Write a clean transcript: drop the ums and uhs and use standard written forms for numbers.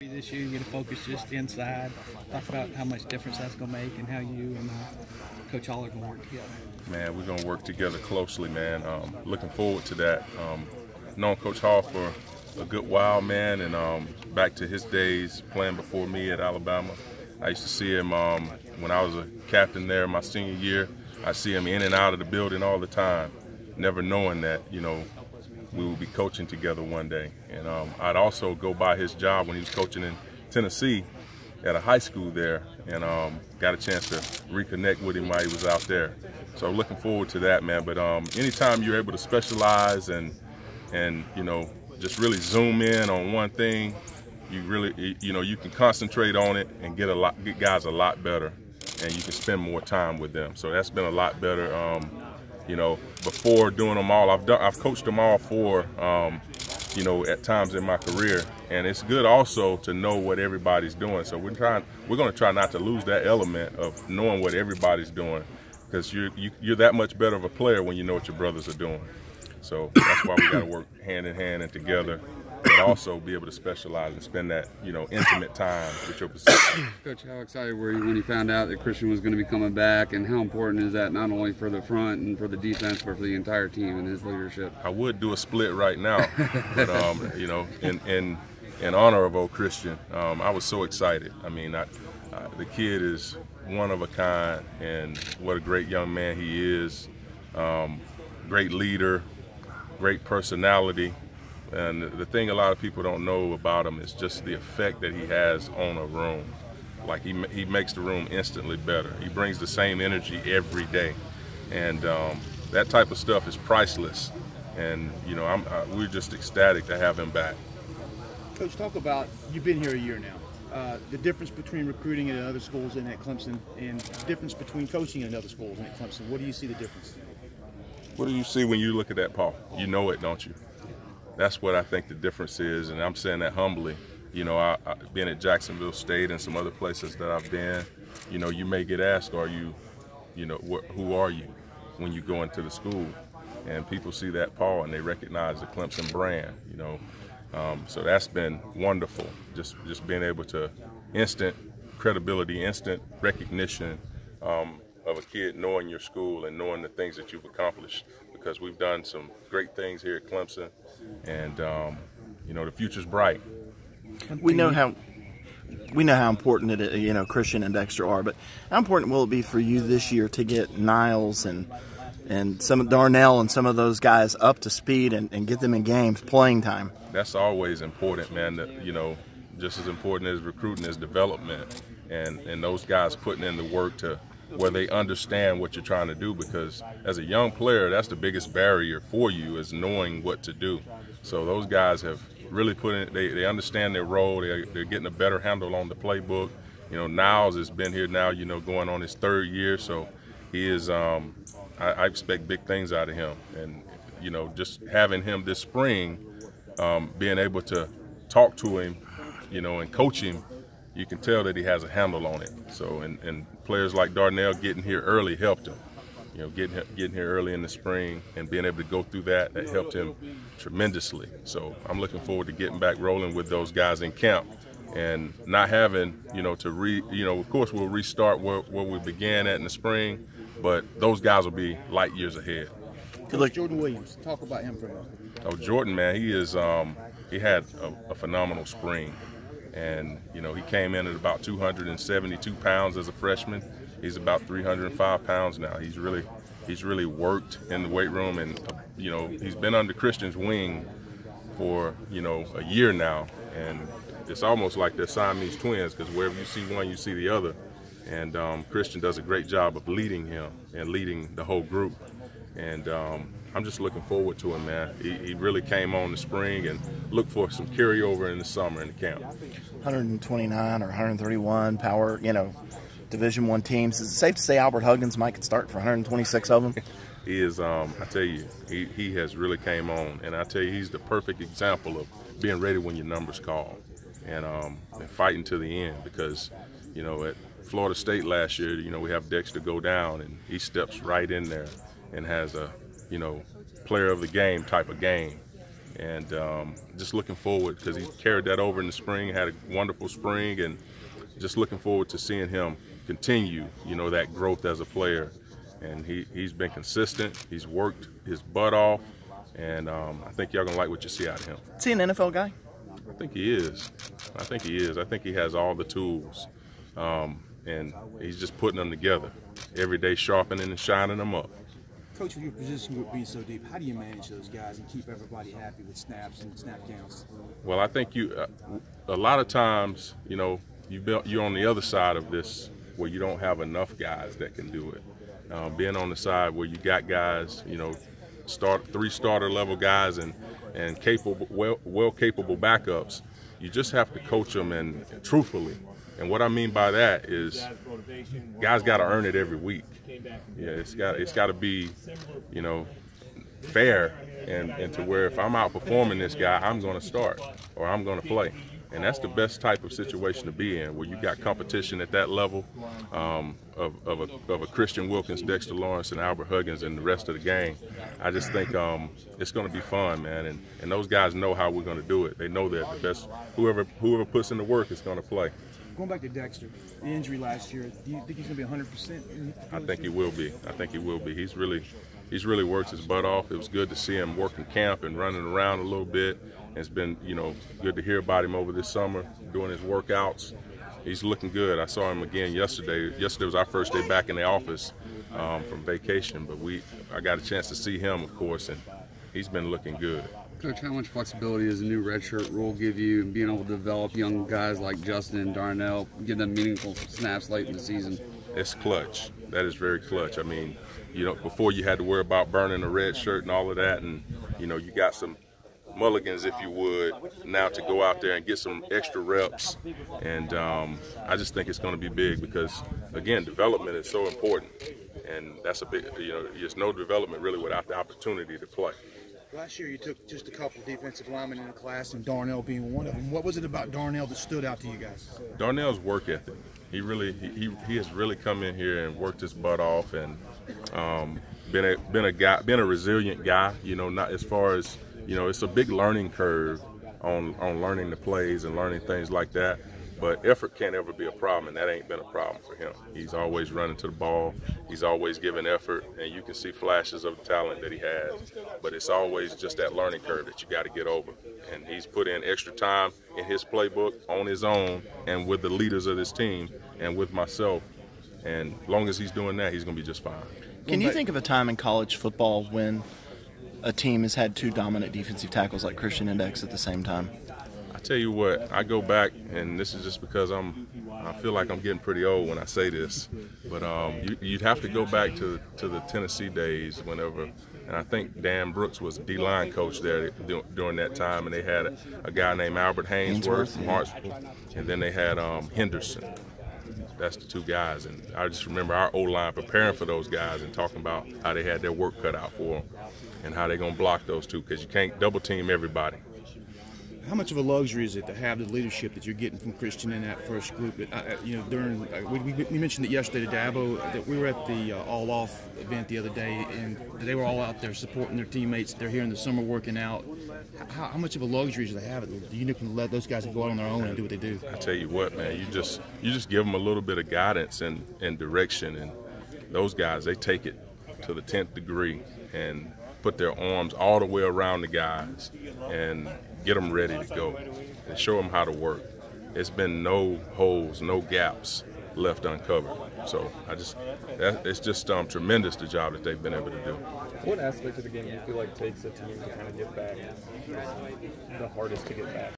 This year, you get to focus just inside. Talk about how much difference that's going to make and how you and Coach Hall are going to work together. Man, we're going to work together closely, man. Looking forward to that. Known Coach Hall for a good while, man, and back to his days playing before me at Alabama. I used to see him when I was a captain there my senior year. I see him in and out of the building all the time, never knowing that, we would be coaching together one day. And I'd also go by his job when he was coaching in Tennessee at a high school there, and got a chance to reconnect with him while he was out there. So looking forward to that, man. But anytime you're able to specialize and just really zoom in on one thing, you really, you can concentrate on it and get guys a lot better, and you can spend more time with them. So that's been a lot better. Before doing them all, I've coached them all four, at times in my career, and it's good also to know what everybody's doing. So we're going to try not to lose that element of knowing what everybody's doing, because you're that much better of a player when you know what your brothers are doing. So that's why we got to work hand in hand and together, but also be able to specialize and spend that, intimate time with your position. Coach, how excited were you when you found out that Christian was going to be coming back, and how important is that not only for the front and for the defense, but for the entire team and his leadership? I would do a split right now, but in honor of old Christian, I was so excited. I mean, the kid is one of a kind, and what a great young man he is. Great leader, great personality. And the thing a lot of people don't know about him is just the effect that he has on a room. Like he makes the room instantly better. He brings the same energy every day, and that type of stuff is priceless. And we're just ecstatic to have him back. Coach, talk about, you've been here a year now. The difference between recruiting at other schools and at Clemson, and the difference between coaching at other schools and at Clemson. What do you see the difference? What do you see when you look at that, Paul? You know it, don't you? That's what I think the difference is, and I'm saying that humbly. I've been at Jacksonville State and some other places that I've been. You may get asked, who are you when you go into the school? And people see that Paul and they recognize the Clemson brand, So that's been wonderful, just being able to instant credibility, instant recognition of a kid knowing your school and knowing the things that you've accomplished, because we've done some great things here at Clemson, and the future's bright. We know how important it is, Christian and Dexter are, but how important will it be for you this year to get Niles and some of Darnell and some of those guys up to speed and get them in games, playing time? That's always important, man. Just as important as recruiting is development, and those guys putting in the work to where they understand what you're trying to do, because as a young player, that's the biggest barrier for you, is knowing what to do. So those guys have really put in, they understand their role, they're getting a better handle on the playbook. Niles has been here now, going on his third year, so he is, I expect big things out of him. And, just having him this spring, being able to talk to him, and coach him, you can tell that he has a handle on it. So, and players like Darnell getting here early helped him. Getting here early in the spring and being able to go through that helped him tremendously. So I'm looking forward to getting back rolling with those guys in camp, and not having, of course we'll restart where we began at in the spring, but those guys will be light years ahead. Coach Jordan Williams, talk about him for a moment. Oh, Jordan, man, he had a phenomenal spring. And, he came in at about 272 pounds as a freshman. He's about 305 pounds now. He's really worked in the weight room, and, he's been under Christian's wing for, a year now. And it's almost like they're Siamese twins, because wherever you see one, you see the other. And Christian does a great job of leading him and leading the whole group. And I'm just looking forward to him, man. He really came on the spring, and look for some carryover in the summer in the camp. 129 or 131 power, Division I teams. Is it safe to say Albert Huggins might could start for 126 of them? He is, I tell you, he has really came on, and I tell you, he's the perfect example of being ready when your number's called, and fighting to the end, because, at Florida State last year, we have Dexter go down, and he steps right in there and has a, player of the game type of game. And just looking forward, because he carried that over in the spring, had a wonderful spring, and just looking forward to seeing him continue, that growth as a player. And he's been consistent. He's worked his butt off, and I think y'all gonna like what you see out of him. Is he an NFL guy? I think he is. I think he has all the tools, and he's just putting them together every day, sharpening and shining them up. Coach, with your position group being so deep, how do you manage those guys and keep everybody happy with snaps and snap counts? Well, I think a lot of times, you're on the other side of this where you don't have enough guys that can do it. Being on the side where you got guys, three starter level guys and capable, well capable backups, you just have to coach them and truthfully. And what I mean by that is, guys got to earn it every week. Yeah, it's got to be, fair, and to where if I'm outperforming this guy, I'm going to start or I'm going to play. And that's the best type of situation to be in, where you got competition at that level of a Christian Wilkins, Dexter Lawrence, and Albert Huggins, and the rest of the gang. I just think it's going to be fun, man. And those guys know how we're going to do it. They know that the best, whoever puts in the work is going to play. Going back to Dexter, the injury last year, do you think he's going to be 100%? I think he will be. He's really worked his butt off. It was good to see him working camp and running around a little bit. It's been, good to hear about him over this summer, doing his workouts. He's looking good. I saw him again yesterday. Yesterday was our first day back in the office from vacation, but I got a chance to see him, of course, and he's been looking good. Coach, how much flexibility does the new redshirt rule give you in being able to develop young guys like Justin and Darnell, give them meaningful snaps late in the season? It's clutch. That is very clutch. I mean, before you had to worry about burning a red shirt and all of that, and, you got some mulligans, if you would, now to go out there and get some extra reps. And I just think it's going to be big because, again, development is so important. And that's a big, there's no development really without the opportunity to play. Last year you took just a couple defensive linemen in the class, and Darnell being one of them. What was it about Darnell that stood out to you guys? Darnell's work ethic. He has really come in here and worked his butt off, and been a resilient guy. Not as far as it's a big learning curve on learning the plays and learning things like that. But effort can't ever be a problem, and that ain't been a problem for him. He's always running to the ball. He's always giving effort, and you can see flashes of the talent that he has. But it's always just that learning curve that you got to get over. And he's put in extra time in his playbook on his own and with the leaders of this team and with myself. And as long as he's doing that, he's going to be just fine. Can you think of a time in college football when a team has had two dominant defensive tackles like Christian and Dex at the same time? I tell you what, I go back, and this is just because I feel like I'm getting pretty old when I say this, but you'd have to go back to the Tennessee days whenever, and I think Dan Brooks was D-line coach there during that time, and they had a guy named Albert Hainsworth from Hartsville, and then they had Henderson. That's the two guys, and I just remember our O-line preparing for those guys and talking about how they had their work cut out for them and how they're going to block those two, because you can't double team everybody. How much of a luxury is it to have the leadership that you're getting from Christian in that first group? We mentioned it yesterday to Dabo, that we were at the all-off event the other day, and they were all out there supporting their teammates. They're here in the summer working out. How much of a luxury do they have it? Do you can let those guys go out on their own and do what they do? I tell you what, man, you just give them a little bit of guidance and direction, and those guys, they take it to the 10th degree and put their arms all the way around the guys and get them ready to go and show them how to work. It's been no holes, no gaps left uncovered. So it's just tremendous the job that they've been able to do. What aspect of the game do you feel like takes a team to kind of get back the hardest to get back?